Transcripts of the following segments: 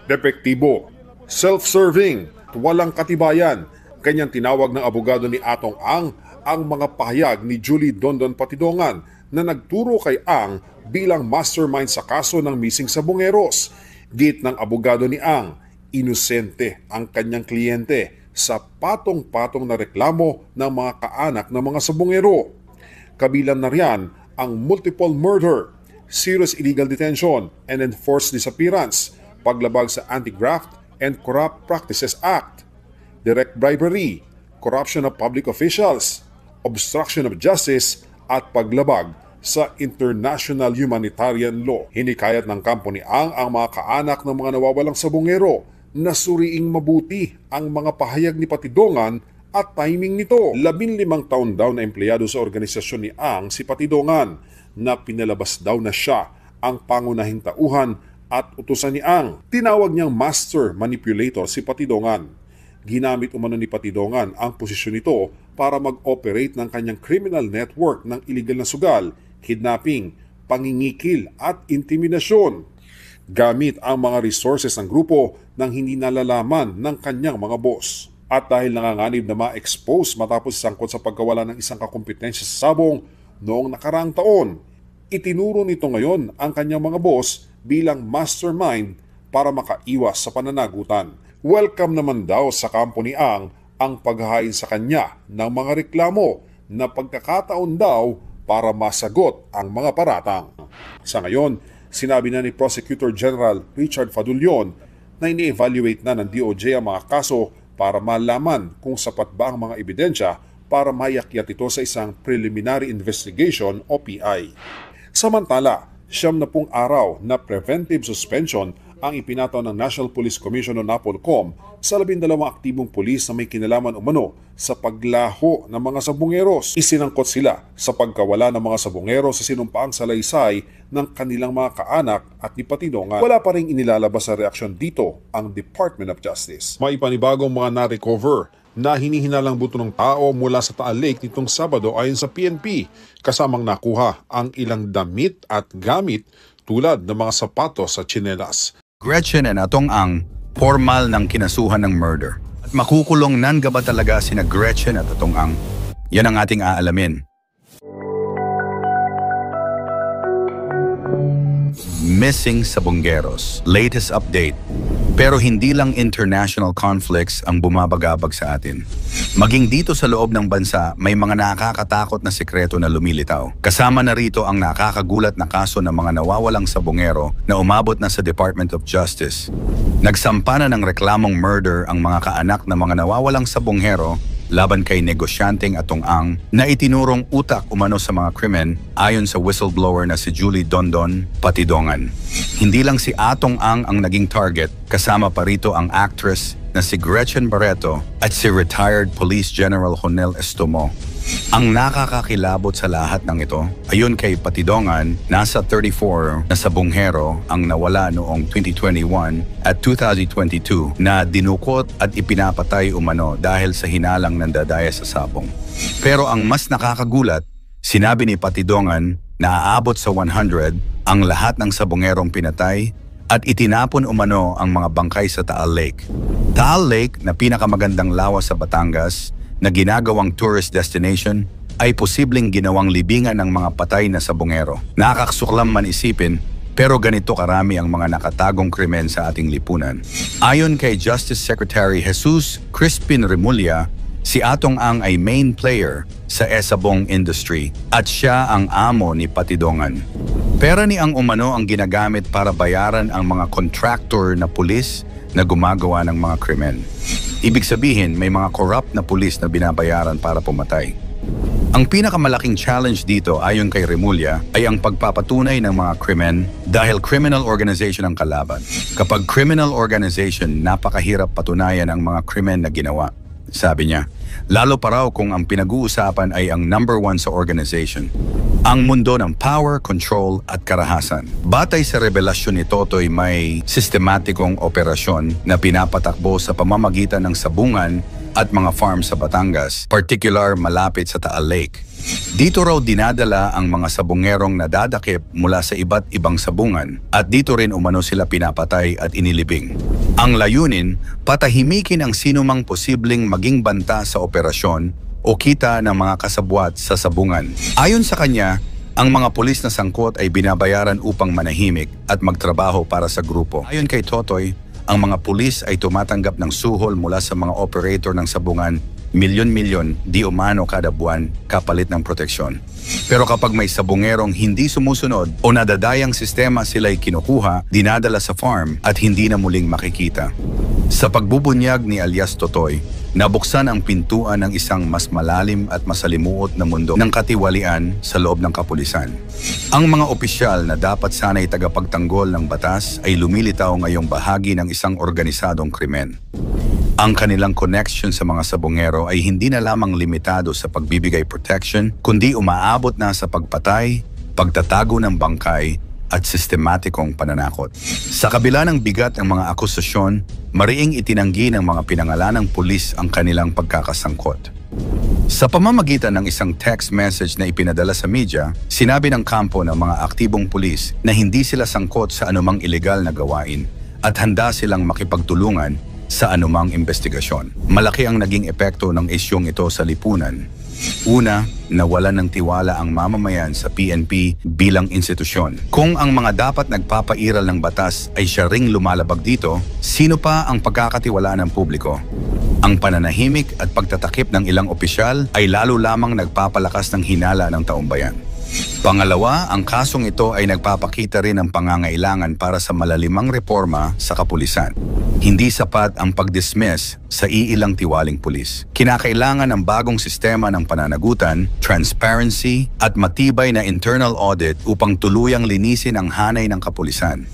Depektibo, self-serving, at walang katibayan. Kanyang tinawag ng abogado ni Atong Ang mga pahayag ni Julie Dondon Patidongan na nagturo kay Ang bilang mastermind sa kaso ng missing sabongeros. Git ng abogado ni Ang, inosente ang kanyang kliyente sa patong-patong na reklamo ng mga kaanak ng mga sabongero. Kabilang na riyan ang multiple murder, serious illegal detention and enforced disappearance, paglabag sa Anti-Graft and Corrupt Practices Act, direct bribery, corruption of public officials, obstruction of justice at paglabag sa international humanitarian law. Hinikayat ng kampo ni Ang mga kaanak ng mga nawawalang sabongero na suriing mabuti ang mga pahayag ni Patidongan at timing nito. 15 taon daw na empleyado sa organisasyon ni Ang si Patidongan na pinalabas daw na siya ang pangunahing tauhan at utusan ni Ang. Tinawag niyang master manipulator si Patidongan. Ginamit umano ni Patidongan ang posisyon nito para mag-operate ng kanyang criminal network ng illegal na sugal, kidnapping, pangingikil at intimidasyon. Gamit ang mga resources ng grupo nang hindi nalalaman ng kanyang mga boss. At dahil nanganganib na ma-expose matapos sangkot sa pagkawala ng isang kakumpetensya sa sabong noong nakaraang taon, itinuro nito ngayon ang kanyang mga boss bilang mastermind para makaiwas sa pananagutan. Welcome naman daw sa kampo ni Ang paghahain sa kanya ng mga reklamo na pagkakataon daw para masagot ang mga paratang. Sa ngayon, sinabi na ni Prosecutor General Richard Fadulion na ini-evaluate na ng DOJ ang mga kaso para malaman kung sapat ba ang mga ebidensya para mayakyat ito sa isang preliminary investigation o PI. Samantala, 70 araw na preventive suspension ang ipinataw ng National Police Commission o NAPOLCOM sa 12 aktibong pulis na may kinalaman umano sa paglaho ng mga sabongeros. Isinangkot sila sa pagkawala ng mga sabongeros sa sinumpaang salaysay ng kanilang mga kaanak at ni Patidongan. Wala pa rin inilalabas sa reaksyon dito ang Department of Justice. May panibagong mga na-recover na hinihinalang buto ng tao mula sa Taal Lake nitong Sabado ayon sa PNP, kasamang nakuha ang ilang damit at gamit tulad ng mga sapatos sa tsinelas. Gretchen and Atong Ang, formal ng kinasuhan ng murder. At makukulong nanga ba talaga sina Gretchen at Atong Ang? Yan ang ating aalamin. Missing sabongeros. Latest update. Pero hindi lang international conflicts ang bumabagabag sa atin. Maging dito sa loob ng bansa, may mga nakakatakot na sikreto na lumilitaw. Kasama na rito ang nakakagulat na kaso ng mga nawawalang sabongero na umabot na sa Department of Justice. Nagsampa na ng reklamong murder ang mga kaanak ng mga nawawalang sabongero laban kay negosyanteng Atong Ang na itinurong utak umano sa mga krimen ayon sa whistleblower na si Julie Dondon Patidongan. Hindi lang si Atong Ang naging target, kasama pa rito ang actress na si Gretchen Barreto at si retired Police General Jonel Estomo. Ang nakakakilabot sa lahat ng ito, ayon kay Patidongan, nasa 34 na sabonghero ang nawala noong 2021 at 2022 na dinukot at ipinapatay umano dahil sa hinalang ng dadaya sa sabong. Pero ang mas nakakagulat, sinabi ni Patidongan na aabot sa 100 ang lahat ng sabongerong pinatay at itinapon umano ang mga bangkay sa Taal Lake. Taal Lake na pinakamagandang lawas sa Batangas na ginagawang tourist destination ay posibleng ginawang libingan ng mga patay na sabongero. Nakakasuklam man isipin, pero ganito karami ang mga nakatagong krimen sa ating lipunan. Ayon kay Justice Secretary Jesus Crispin Remulla, si Atong Ang ay main player sa sabong industry at siya ang amo ni Patidongan. Pera ni Ang umano ang ginagamit para bayaran ang mga contractor na pulis na gumagawa ng mga krimen. Ibig sabihin, may mga corrupt na pulis na binabayaran para pumatay. Ang pinakamalaking challenge dito ayon kay Remulla ay ang pagpapatunay ng mga krimen dahil criminal organization ang kalaban. Kapag criminal organization, napakahirap patunayan ang mga krimen na ginawa. Sabi niya, lalo pa raw kung ang pinag-uusapan ay ang number 1 sa organization. Ang mundo ng power, control at karahasan. Batay sa revelasyon ni Totoy, may sistematikong operasyon na pinapatakbo sa pamamagitan ng sabungan at mga farm sa Batangas, particular malapit sa Taal Lake. Dito raw dinadala ang mga sabungerong nadadakip mula sa iba't ibang sabungan at dito rin umano sila pinapatay at inilibing. Ang layunin, patahimikin ang sinumang posibleng maging banta sa operasyon o kita ng mga kasabwat sa sabungan. Ayon sa kanya, ang mga pulis na sangkot ay binabayaran upang manahimik at magtrabaho para sa grupo. Ayon kay Totoy, ang mga pulis ay tumatanggap ng suhol mula sa mga operator ng sabungan, milyon-milyon di umano kada buwan kapalit ng proteksyon. Pero kapag may sabungerong hindi sumusunod o nadadayang sistema sila'y kinukuha, dinadala sa farm at hindi na muling makikita. Sa pagbubunyag ni alias Totoy, nabuksan ang pintuan ng isang mas malalim at masalimuot na mundo ng katiwalian sa loob ng kapulisan. Ang mga opisyal na dapat sana'y tagapagtanggol ng batas ay lumilitaw ngayong bahagi ng isang organisadong krimen. Ang kanilang connection sa mga sabongero ay hindi na lamang limitado sa pagbibigay protection, kundi umaabot na sa pagpatay, pagtatago ng bangkay, at sistematikong pananakot. Sa kabila ng bigat ng mga akusasyon, mariing itinanggi ng mga pinangalanang pulis ang kanilang pagkakasangkot. Sa pamamagitan ng isang text message na ipinadala sa media, sinabi ng kampo ng mga aktibong pulis na hindi sila sangkot sa anumang ilegal na gawain at handa silang makipagtulungan sa anumang investigasyon. Malaki ang naging epekto ng isyong ito sa lipunan. Una, nawalan ng tiwala ang mamamayan sa PNP bilang institusyon. Kung ang mga dapat nagpapairal ng batas ay siya ring lumalabag dito, sino pa ang pagkakatiwalaan ng publiko? Ang pananahimik at pagtatakip ng ilang opisyal ay lalo lamang nagpapalakas ng hinala ng taumbayan. Pangalawa, ang kasong ito ay nagpapakita rin ng pangangailangan para sa malalimang reforma sa kapulisan. Hindi sapat ang pag-dismiss sa iilang tiwaling pulis. Kinakailangan ng bagong sistema ng pananagutan, transparency at matibay na internal audit upang tuluyang linisin ang hanay ng kapulisan.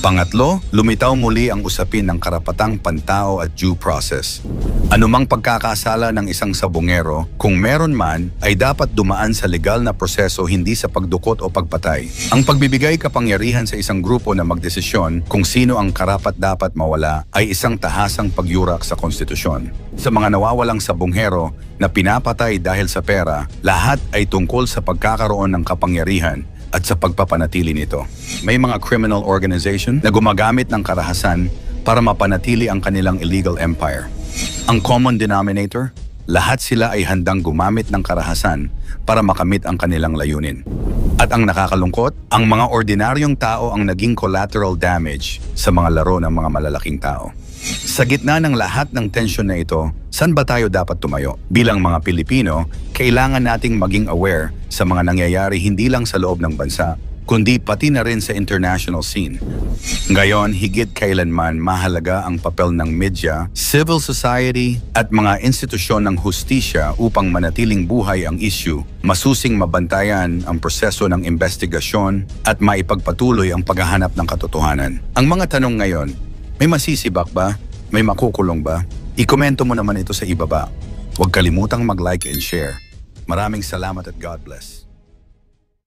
Pangatlo, lumitaw muli ang usapin ng karapatang pantao at due process. Anumang pagkakasala ng isang sabongero, kung meron man, ay dapat dumaan sa legal na proseso hindi sa pagdukot o pagpatay. Ang pagbibigay kapangyarihan sa isang grupo na magdesisyon kung sino ang karapat-dapat mawala ay isang tahasang pagyurak sa konstitusyon. Sa mga nawawalang sabonghero na pinapatay dahil sa pera, lahat ay tungkol sa pagkakaroon ng kapangyarihan at sa pagpapanatili nito. May mga criminal organization na gumagamit ng karahasan para mapanatili ang kanilang illegal empire. Ang common denominator, lahat sila ay handang gumamit ng karahasan para makamit ang kanilang layunin. At ang nakakalungkot, ang mga ordinaryong tao ang naging collateral damage sa mga laro ng mga malalaking tao. Sa gitna ng lahat ng tensyon na ito, saan ba tayo dapat tumayo? Bilang mga Pilipino, kailangan nating maging aware sa mga nangyayari hindi lang sa loob ng bansa, kundi pati na rin sa international scene. Ngayon, higit kailanman mahalaga ang papel ng media, civil society at mga institusyon ng hustisya upang manatiling buhay ang issue, masusing mabantayan ang proseso ng investigasyon at maipagpatuloy ang paghahanap ng katotohanan. Ang mga tanong ngayon, may masisibak ba? May makukulong ba? I-komento mo naman ito sa ibaba. Huwag kalimutang mag-like and share. Maraming salamat at God bless.